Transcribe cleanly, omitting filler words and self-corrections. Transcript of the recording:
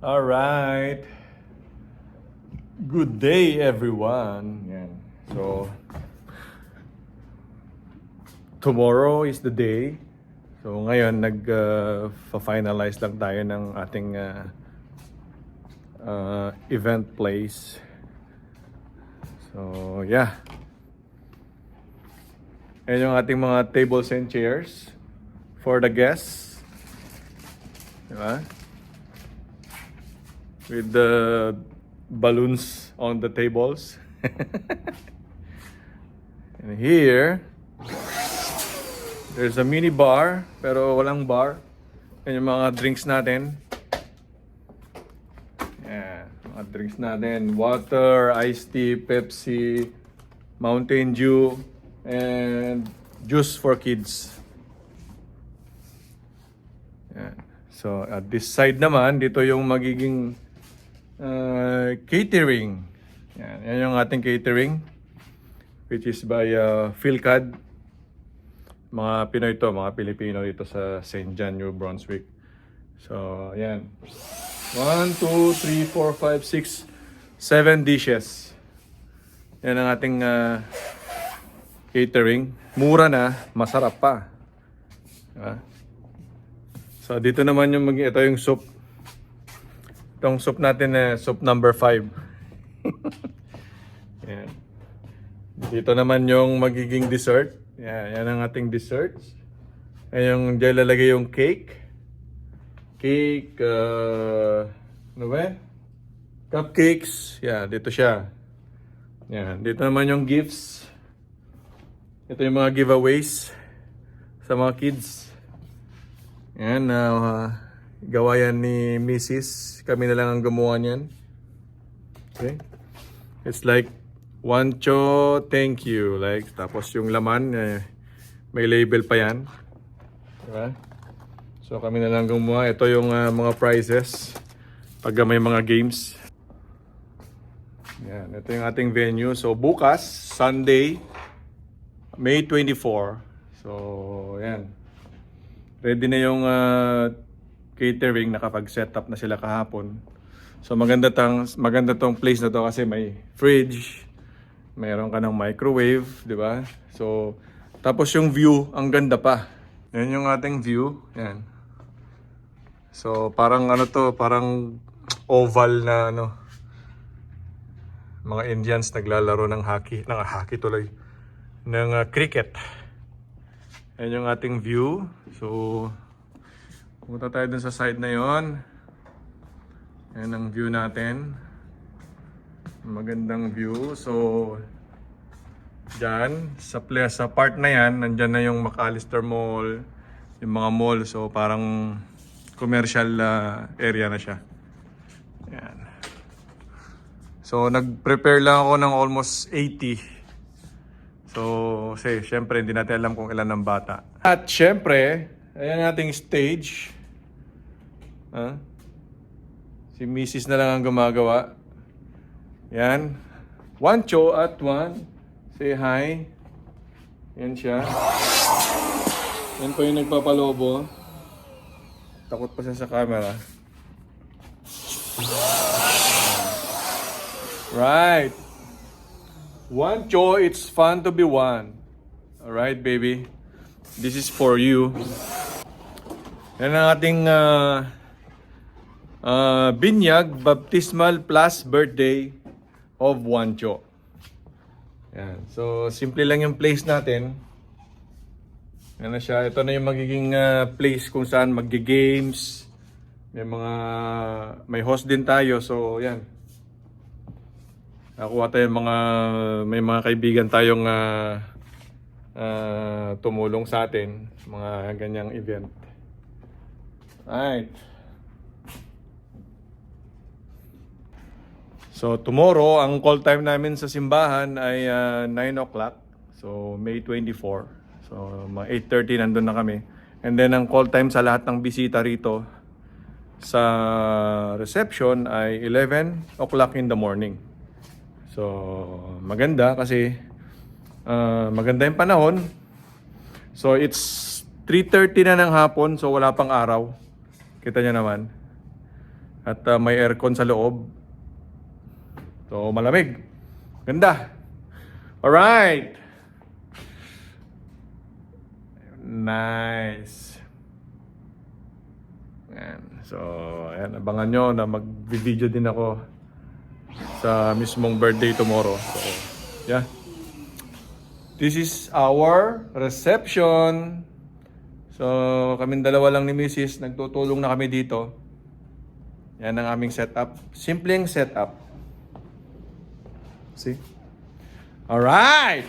All right. Good day, everyone. Yan. So, tomorrow is the day. So, ngayon, nag-finalize lang tayo ng ating event place. So, yeah. Ayan yung ating mga tables and chairs for the guests. Diba? With the balloons on the tables. And here, there's a mini bar, pero walang bar. Yan yung mga drinks natin. Yeah, mga drinks natin. Water, iced tea, Pepsi, Mountain Dew, and juice for kids. Yeah. So, at this side naman, dito yung magiging catering. Yan yung ating catering, which is by PhilCAD. Mga Pinoy to, mga Pilipino dito sa St. John, New Brunswick. So, yan. 1, 2, 3, 4, 5, 6, 7 dishes. Yan ang ating catering. Mura na, masarap pa. Diba? So, dito naman yung ito yung soup. Itong soup natin na soup number 5. Yan. Dito naman yung magiging dessert. Yan ang ating desserts. Ayan yung dyan lalagay yung cake. Cake, ano ba? Cupcakes. Yan, dito siya. Yan, dito naman yung gifts. Ito yung mga giveaways sa mga kids. Yan, gawa yan ni Mrs. Kami na lang ang gumawa niyan. Okay. It's like, Wancho, thank you. Like, tapos yung laman, may label pa yan. Diba? So kami na lang gumawa. Ito yung mga prizes pag may mga games. Yan, ito yung ating venue. So bukas, Sunday, May 24. So, yan. Ready na yung catering, nakapag-set up na sila kahapon. So maganda tong place na to kasi may fridge, mayroon ka ng microwave, di ba? So tapos yung view, ang ganda pa. Yan yung ating view, yan. So parang ano to, parang oval na ano. Mga Indians naglalaro ng hockey tuloy, ng cricket. Yan yung ating view. So pumunta tayo dun sa side na yon. Yan ang view natin. Magandang view. So, dyan, sa part na yan, nandyan na yung McAllister Mall, yung mga mall. So, parang commercial area na siya. Yan. So, nag-prepare lang ako ng almost 80. So, kasi syempre, hindi natin alam kung ilan ng bata. At syempre, ayan ating stage. Si Mrs. na lang ang gumagawa. Yan. Wancho at one. Say hi. Yan siya. Yan po yung nagpapalobo. Takot pa siya sa camera. Right. Wancho, it's fun to be one. Alright, baby. This is for you. Yan ang ating binyag baptismal plus birthday of Wancho. Yan. So, simple lang yung place natin. Yan na siya. Ito na yung magiging place kung saan magge-games. May host din tayo. So, yan. Nakuha tayo may mga kaibigan tayong tumulong sa atin. Mga ganyang event. Right. So tomorrow, ang call time namin sa simbahan ay 9 o'clock. So May 24. So mga 8:30 nandun na kami. And then ang call time sa lahat ng bisita rito sa reception ay 11 o'clock in the morning. So maganda kasi maganda yung panahon. So it's 3:30 na ng hapon, so wala pang araw. Kita nyo naman. At may aircon sa loob. So, malamig. Ganda. Alright. Nice. Ayan. So, ayan. Abangan nyo na mag-video din ako sa mismong birthday tomorrow. So, yeah. This is our reception. So, kaming dalawa lang ni Mrs. Nagtutulong na kami dito. Yan ang aming setup. Simpleng setup. See? Alright!